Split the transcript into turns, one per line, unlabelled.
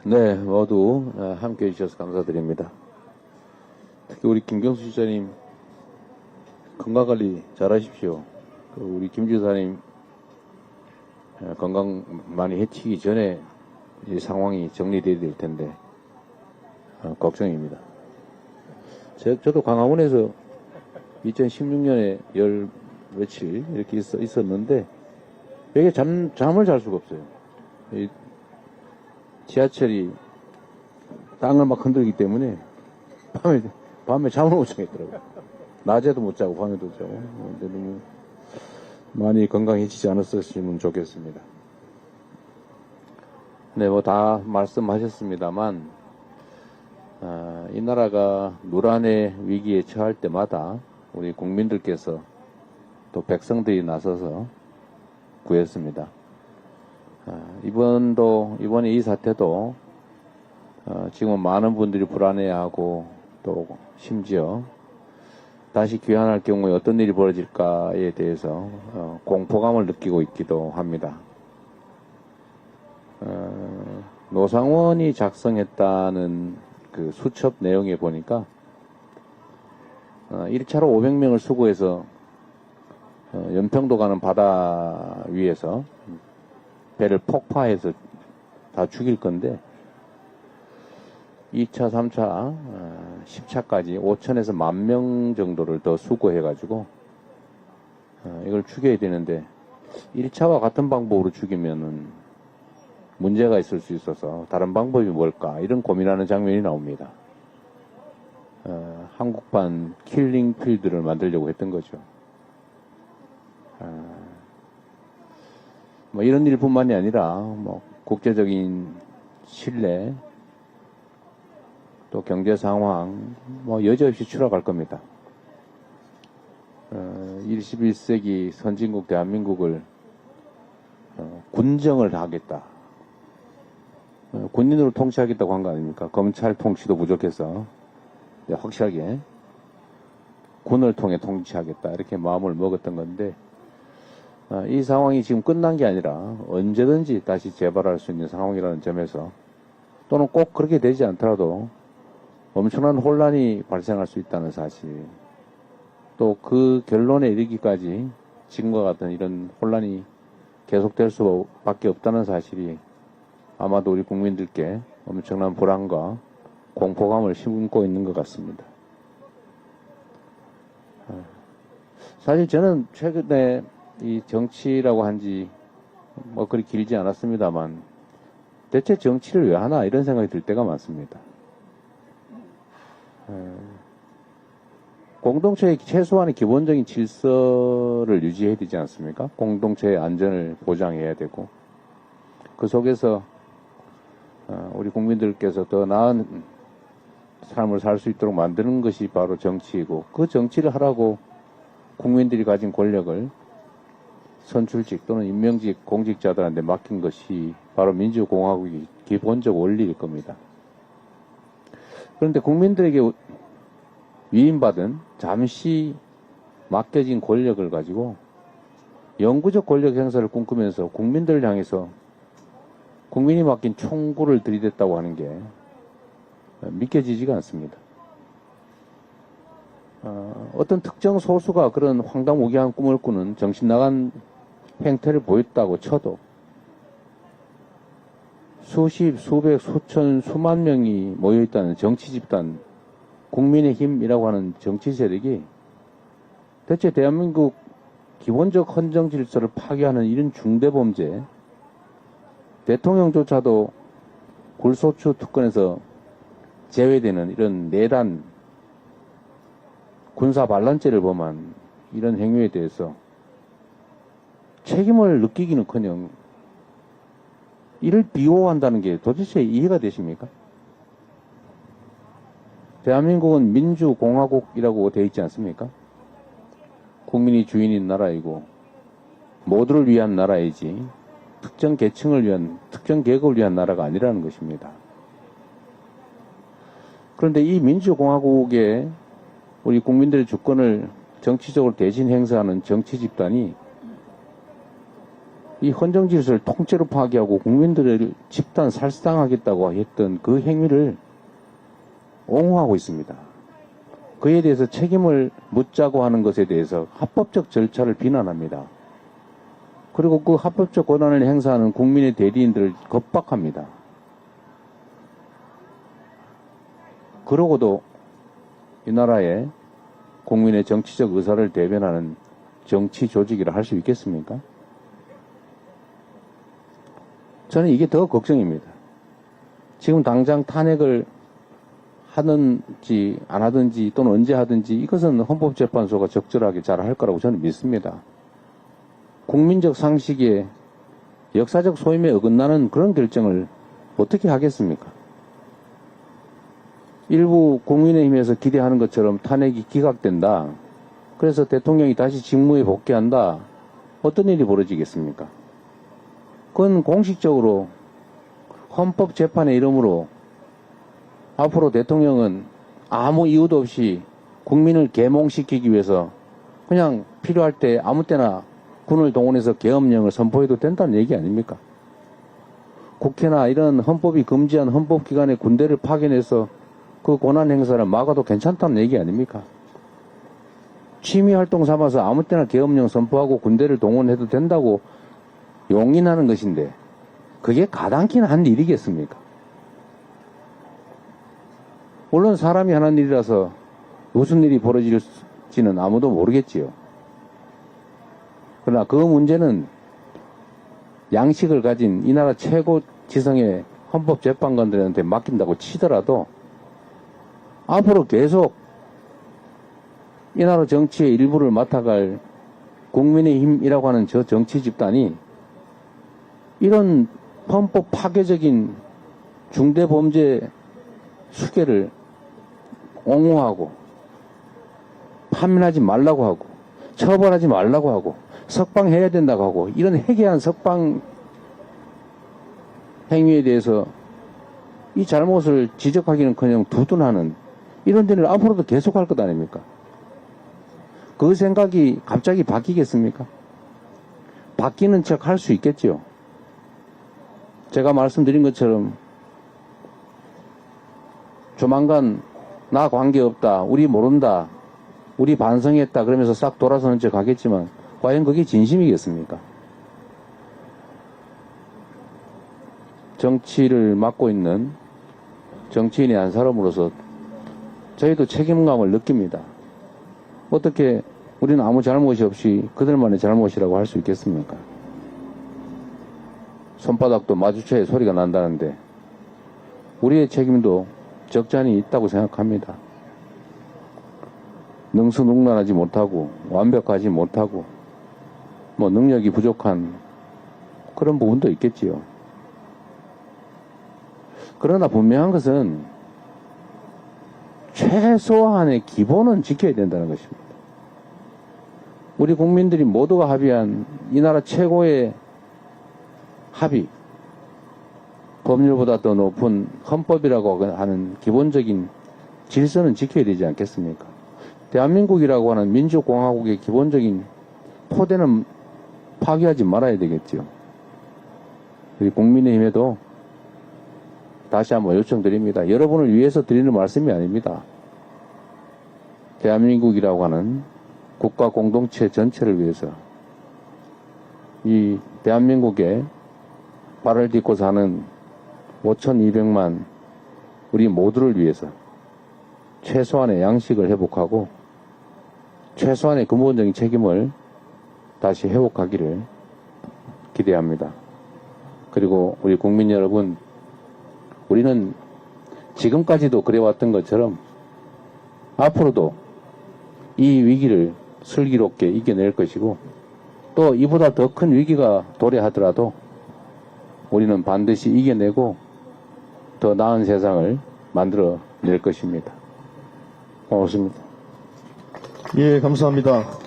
네, 모두 함께 해주셔서 감사드립니다. 특히 우리 김경수 지사님 건강관리 잘 하십시오. 우리 김 지사님 건강 많이 해치기 전에 이 상황이 정리돼야 될 텐데 걱정입니다. 저도 광화문에서 2016년에 열 며칠 이렇게 있었는데 여기 잠을 잘 수가 없어요. 지하철이 땅을 막 흔들기 때문에 밤에 잠을 못 자겠더라고요. 낮에도 못 자고 밤에도 자고. 근데 너무 많이 건강해지지 않았으면 좋겠습니다. 네, 뭐 다 말씀하셨습니다만 이 나라가 노란의 위기에 처할 때마다 우리 국민들께서 또 백성들이 나서서 구했습니다. 이번에 이 사태도 지금 많은 분들이 불안해하고 또 심지어 다시 귀환할 경우에 어떤 일이 벌어질까에 대해서 공포감을 느끼고 있기도 합니다. 노상원이 작성했다는 그 수첩 내용에 보니까 1차로 500명을 수거해서 연평도 가는 바다 위에서 배를 폭파해서 다 죽일 건데 2차, 3차, 10차까지 5천에서 10,000명 정도를 더 수거해가지고 이걸 죽여야 되는데 1차와 같은 방법으로 죽이면은 문제가 있을 수 있어서 다른 방법이 뭘까 이런 고민하는 장면이 나옵니다. 한국판 킬링 필드를 만들려고 했던 거죠. 뭐 이런 일뿐만이 아니라 뭐 국제적인 신뢰 또 경제 상황 뭐 여지없이 추락할 겁니다. 21세기 선진국 대한민국을 군정을 하겠다. 군인으로 통치하겠다고 한 거 아닙니까? 검찰 통치도 부족해서 확실하게 군을 통해 통치하겠다 이렇게 마음을 먹었던 건데 이 상황이 지금 끝난 게 아니라 언제든지 다시 재발할 수 있는 상황이라는 점에서 또는 꼭 그렇게 되지 않더라도 엄청난 혼란이 발생할 수 있다는 사실 또 그 결론에 이르기까지 지금과 같은 이런 혼란이 계속될 수밖에 없다는 사실이 아마도 우리 국민들께 엄청난 불안과 공포감을 심고 있는 것 같습니다. 사실 저는 최근에 이 정치라고 한지 뭐 그리 길지 않았습니다만 대체 정치를 왜 하나 이런 생각이 들 때가 많습니다. 공동체의 최소한의 기본적인 질서를 유지해야 되지 않습니까? 공동체의 안전을 보장해야 되고 그 속에서 우리 국민들께서 더 나은 삶을 살 수 있도록 만드는 것이 바로 정치이고 그 정치를 하라고 국민들이 가진 권력을 선출직 또는 임명직 공직자들한테 맡긴 것이 바로 민주공화국의 기본적 원리일 겁니다. 그런데 국민들에게 위임받은 잠시 맡겨진 권력을 가지고 영구적 권력 행사를 꿈꾸면서 국민들을 향해서 국민이 맡긴 총구를 들이댔다고 하는 게 믿겨지지가 않습니다. 어떤 특정 소수가 그런 황당무계한 꿈을 꾸는 정신 나간 행태를 보였다고 쳐도 수십, 수백, 수천, 수만 명이 모여있다는 정치 집단, 국민의힘이라고 하는 정치 세력이 대체 대한민국 기본적 헌정 질서를 파괴하는 이런 중대범죄, 대통령조차도 굴소추 특권에서 제외되는 이런 내란 군사 반란죄를 범한 이런 행위에 대해서 책임을 느끼기는커녕 이를 비호한다는 게 도대체 이해가 되십니까? 대한민국은 민주공화국이라고 되어 있지 않습니까? 국민이 주인인 나라이고 모두를 위한 나라이지 특정 계층을 위한, 특정 계급을 위한 나라가 아니라는 것입니다. 그런데 이 민주공화국에 우리 국민들의 주권을 정치적으로 대신 행사하는 정치 집단이 이 헌정 질서를 통째로 파괴하고 국민들을 집단 살상하겠다고 했던 그 행위를 옹호하고 있습니다. 그에 대해서 책임을 묻자고 하는 것에 대해서 합법적 절차를 비난합니다. 그리고 그 합법적 권한을 행사하는 국민의 대리인들을 겁박합니다. 그러고도 이 나라의 국민의 정치적 의사를 대변하는 정치 조직이라 할 수 있겠습니까? 저는 이게 더 걱정입니다. 지금 당장 탄핵을 하든지 안 하든지 또는 언제 하든지 이것은 헌법재판소가 적절하게 잘 할 거라고 저는 믿습니다. 국민적 상식에 역사적 소임에 어긋나는 그런 결정을 어떻게 하겠습니까? 일부 국민의힘에서 기대하는 것처럼 탄핵이 기각된다. 그래서 대통령이 다시 직무에 복귀한다. 어떤 일이 벌어지겠습니까? 그건 공식적으로 헌법재판의 이름으로 앞으로 대통령은 아무 이유도 없이 국민을 계몽시키기 위해서 그냥 필요할 때 아무 때나 군을 동원해서 계엄령을 선포해도 된다는 얘기 아닙니까? 국회나 이런 헌법이 금지한 헌법기관의 군대를 파견해서 그 권한 행사를 막아도 괜찮다는 얘기 아닙니까? 취미활동 삼아서 아무 때나 계엄령 선포하고 군대를 동원해도 된다고 용인하는 것인데 그게 가당키는 한 일이겠습니까? 물론 사람이 하는 일이라서 무슨 일이 벌어질지는 아무도 모르겠지요. 그러나 그 문제는 양식을 가진 이 나라 최고 지성의 헌법재판관들한테 맡긴다고 치더라도 앞으로 계속 이 나라 정치의 일부를 맡아갈 국민의힘이라고 하는 저 정치 집단이 이런 헌법 파괴적인 중대범죄 수괴를 옹호하고 파면하지 말라고 하고 처벌하지 말라고 하고 석방해야 된다고 하고 이런 해괴한 석방 행위에 대해서 이 잘못을 지적하기는커녕 두둔하는 이런 데를 앞으로도 계속할 것 아닙니까? 그 생각이 갑자기 바뀌겠습니까? 바뀌는 척 할 수 있겠죠. 제가 말씀드린 것처럼 조만간 나 관계없다, 우리 모른다, 우리 반성했다 그러면서 싹 돌아서는 척 하겠지만 과연 그게 진심이겠습니까? 정치를 맡고 있는 정치인의 한 사람으로서 저희도 책임감을 느낍니다. 어떻게 우리는 아무 잘못이 없이 그들만의 잘못이라고 할 수 있겠습니까? 손바닥도 마주쳐야 소리가 난다는데 우리의 책임도 적잖이 있다고 생각합니다. 능수능란하지 못하고 완벽하지 못하고 뭐 능력이 부족한 그런 부분도 있겠지요. 그러나 분명한 것은 최소한의 기본은 지켜야 된다는 것입니다. 우리 국민들이 모두가 합의한 이 나라 최고의 합의, 법률보다 더 높은 헌법이라고 하는 기본적인 질서는 지켜야 되지 않겠습니까? 대한민국이라고 하는 민주공화국의 기본적인 토대는 파괴하지 말아야 되겠죠. 우리 국민의힘에도 다시 한번 요청드립니다. 여러분을 위해서 드리는 말씀이 아닙니다. 대한민국이라고 하는 국가 공동체 전체를 위해서 이 대한민국에 발을 딛고 사는 5,200만 우리 모두를 위해서 최소한의 양식을 회복하고 최소한의 근본적인 책임을 다시 회복하기를 기대합니다. 그리고 우리 국민 여러분, 우리는 지금까지도 그래왔던 것처럼 앞으로도 이 위기를 슬기롭게 이겨낼 것이고 또 이보다 더 큰 위기가 도래하더라도 우리는 반드시 이겨내고 더 나은 세상을 만들어낼 것입니다. 고맙습니다.
예, 감사합니다.